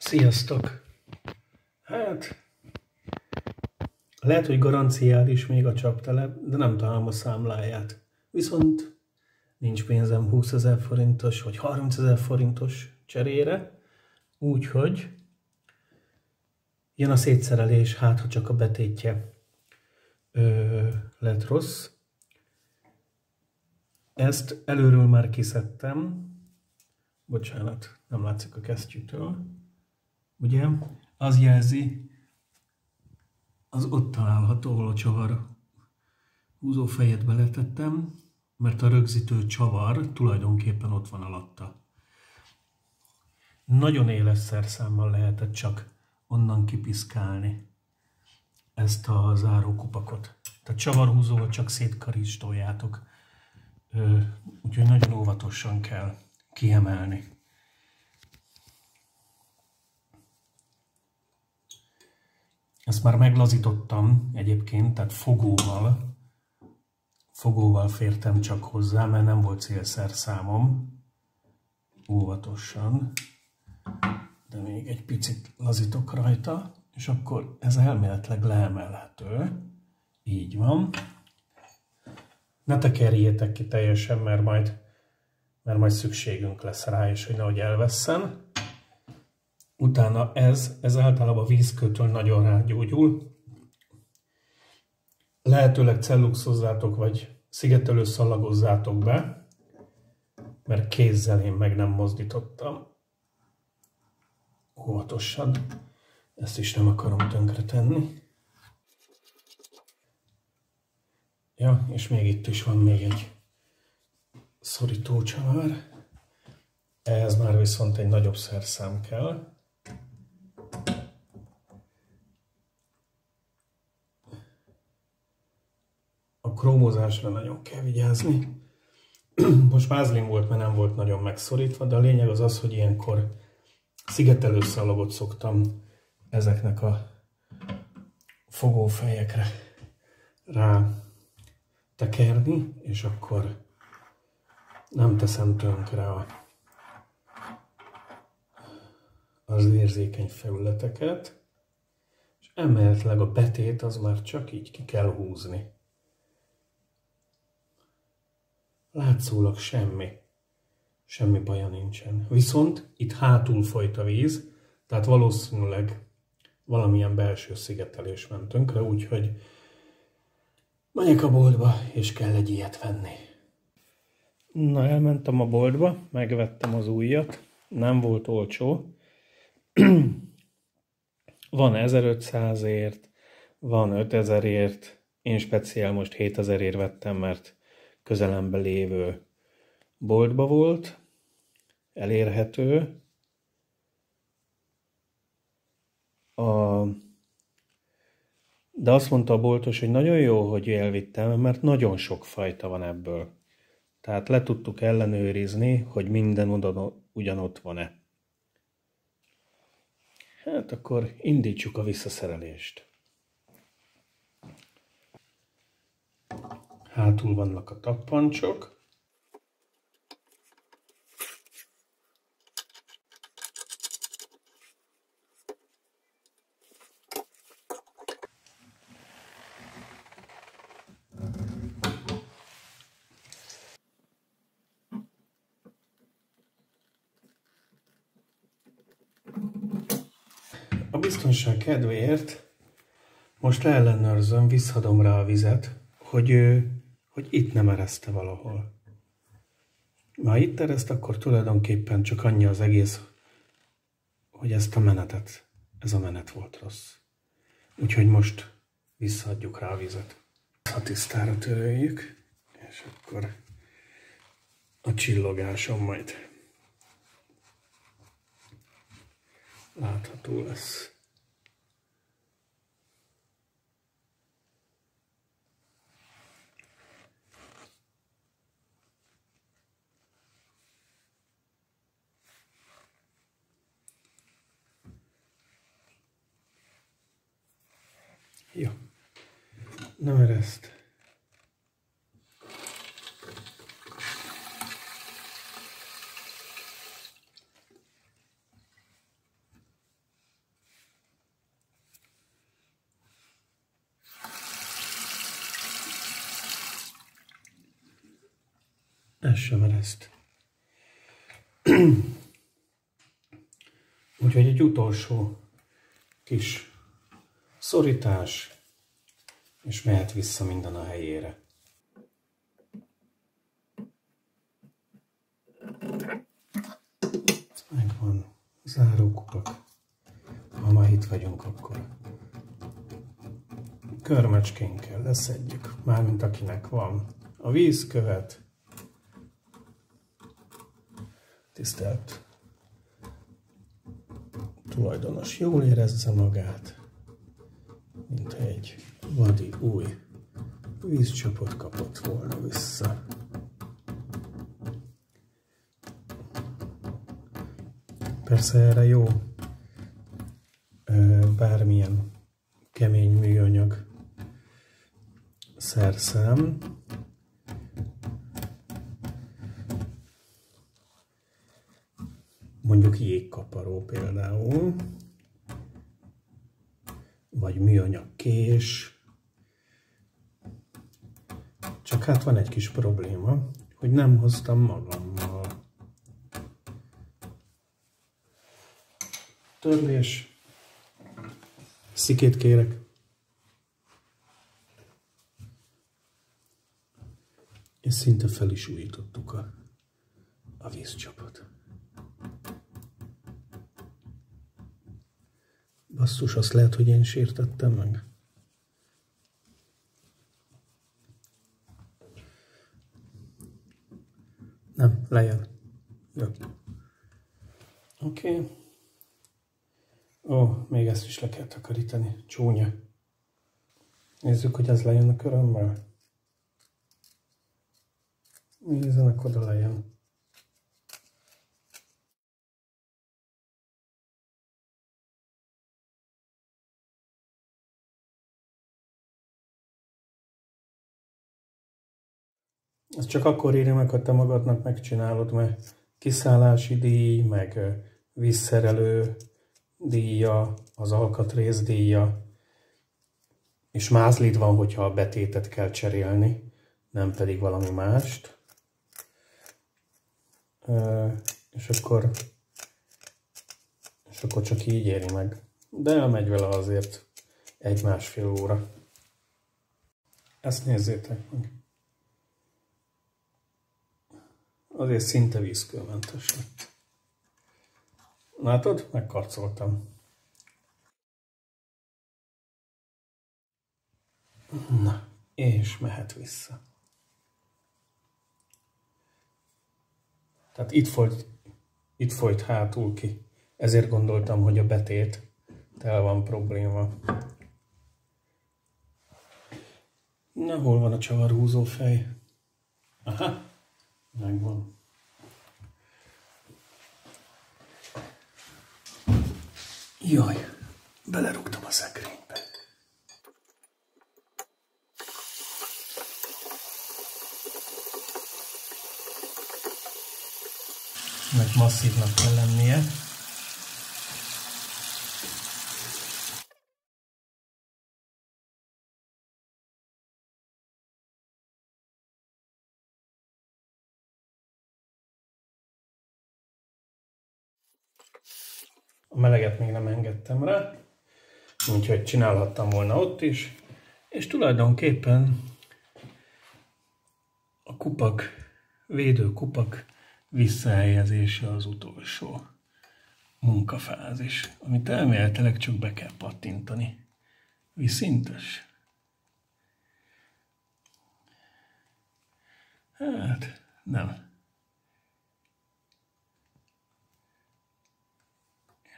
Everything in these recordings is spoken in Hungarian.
Sziasztok! Hát, lehet, hogy garanciális még a csaptelep, de nem találom a számláját. Viszont nincs pénzem 20 000 forintos vagy 30 000 forintos cserére, úgyhogy jön a szétszerelés, hát ha csak a betétje lett rossz. Ezt előről már kiszedtem. Bocsánat, nem látszik a kesztyűtől. Ugye? Az jelzi, az ott található, ahol a csavar húzófejet beletettem, mert a rögzítő csavar tulajdonképpen ott van alatta. Nagyon éles szerszámmal lehetett csak onnan kipiszkálni ezt a zárókupakot. Tehát csavarhúzóval csak szétkaristoljátok. Úgyhogy nagyon óvatosan kell kiemelni. Ezt már meglazítottam egyébként, tehát fogóval fértem csak hozzá, mert nem volt célszerszámom. Óvatosan, de még egy picit lazítok rajta, és akkor ez elméletileg leemelhető. Így van. Ne tekerjétek ki teljesen, mert majd szükségünk lesz rá, és hogy nehogy elvesszen. Utána ez általában vízkötől nagyon rágyógyul. Lehetőleg celluxozzátok, vagy szigetelő szalagozzátok be, mert kézzel én meg nem mozdítottam. Óvatosan. Ezt is nem akarom tönkre tenni. Ja, és még itt is van még egy szorítócsavar. Ehhez már viszont egy nagyobb szerszám kell. A krómozásra nagyon kell vigyázni. Most mázlin volt, mert nem volt nagyon megszorítva, de a lényeg az, hogy ilyenkor szigetelő szalagot szoktam ezeknek a fogófejekre rá tekerni, és akkor nem teszem tönkre az érzékeny felületeket, és emeletileg a betét az már csak így ki kell húzni. Látszólag semmi baja nincsen. Viszont itt hátul folyt a víz, tehát valószínűleg valamilyen belső szigetelés ment tönkre, úgyhogy menjek a boltba, és kell egy ilyet venni. Na, elmentem a boltba, megvettem az újat, nem volt olcsó. Van 1500-ért, van 5000-ért, én speciál most 7000-ért vettem, mert közelembe lévő boltba volt, elérhető. De azt mondta a boltos, hogy nagyon jó, hogy elvittem, mert nagyon sok fajta van ebből. Tehát le tudtuk ellenőrizni, hogy minden ugyanott van-e. Hát akkor indítsuk a visszaszerelést. Hátul vannak a tappancsok. A biztonság kedvéért most leellenőrzöm, visszadom rá a vizet, hogy itt nem ereszte valahol. Ha itt ereszt, akkor tulajdonképpen csak annyi az egész, hogy ez a menet volt rossz. Úgyhogy most visszaadjuk rá a vizet. A tisztára töröljük, és akkor a csillogáson majd látható lesz. Jó, nem ereszt. Ez sem ereszt. Úgyhogy egy utolsó kis szorítás, és mehet vissza minden a helyére. Megvan. Zárókupak. Ha már itt vagyunk, akkor körmecskénkkel leszedjük, mármint akinek van a vízkövet. Tisztelt tulajdonos jól érezze magát, mintha egy vadi új vízcsapot kapott volna vissza. Persze erre jó bármilyen kemény műanyag szerszám. Mondjuk jégkaparó például, vagy műanyag kés. Csak hát van egy kis probléma, hogy nem hoztam magammal. Törlés. Szikét kérek. És szinte fel is újítottuk a vízcsapot. Basszus, azt lehet, hogy én sértettem meg. Nem, lejjel. Jó. Oké. Ó, még ezt is le kell takarítani. Csúnya. Nézzük, hogy ez lejön a körömmel. Nézzenek, oda lejön. Ez csak akkor éri meg, ha te magadnak megcsinálod, mert kiszállási díj, meg vízszerelő díja, az alkatrész díja, és mázlid van, hogyha a betétet kell cserélni, nem pedig valami mást. És akkor csak így éri meg. De elmegy vele azért 1-1,5 óra. Ezt nézzétek meg. Azért szinte vízkőmentes lett. Látod? Megkarcoltam. Na, és mehet vissza. Tehát itt folyt hátul ki. Ezért gondoltam, hogy a betéttel van probléma. Na, hol van a csavarhúzó fej? Aha, megvan. Jaj, belerúgtam a szekrénybe. Ennek masszívnak kell lennie. A meleget még nem engedtem rá, úgyhogy csinálhattam volna ott is, és tulajdonképpen a kupak, védőkupak visszahelyezése az utolsó munkafázis, amit elméletileg csak be kell pattintani. Vízszintes. Hát, nem.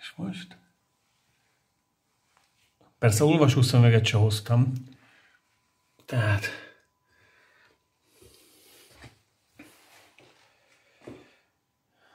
És most? Persze olvasószöveget se hoztam, tehát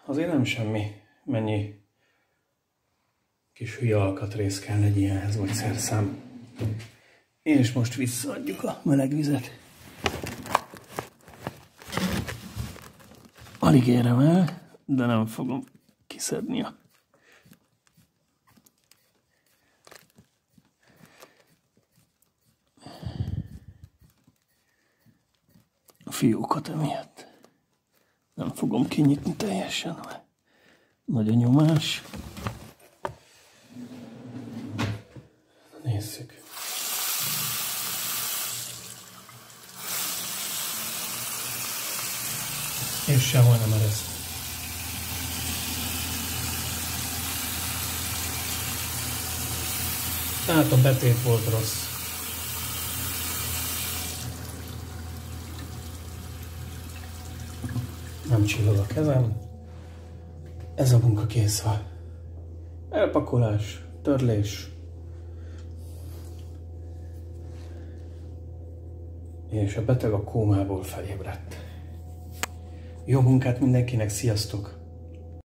azért nem semmi, mennyi kis hülye alkatrész kell egy ilyenhez, vagy szerszám. És most visszaadjuk a meleg vizet. Alig érem el, de nem fogom kiszedni a fiókot emiatt. Nem fogom kinyitni teljesen, mert nagy a nyomás. Nézzük. És sehol nem ereszt. Tehát a betét volt rossz. Nem csillog a kezem. Ez a munka kész van. Elpakolás, törlés. És a beteg a kómából felébredt. Jó munkát mindenkinek, sziasztok!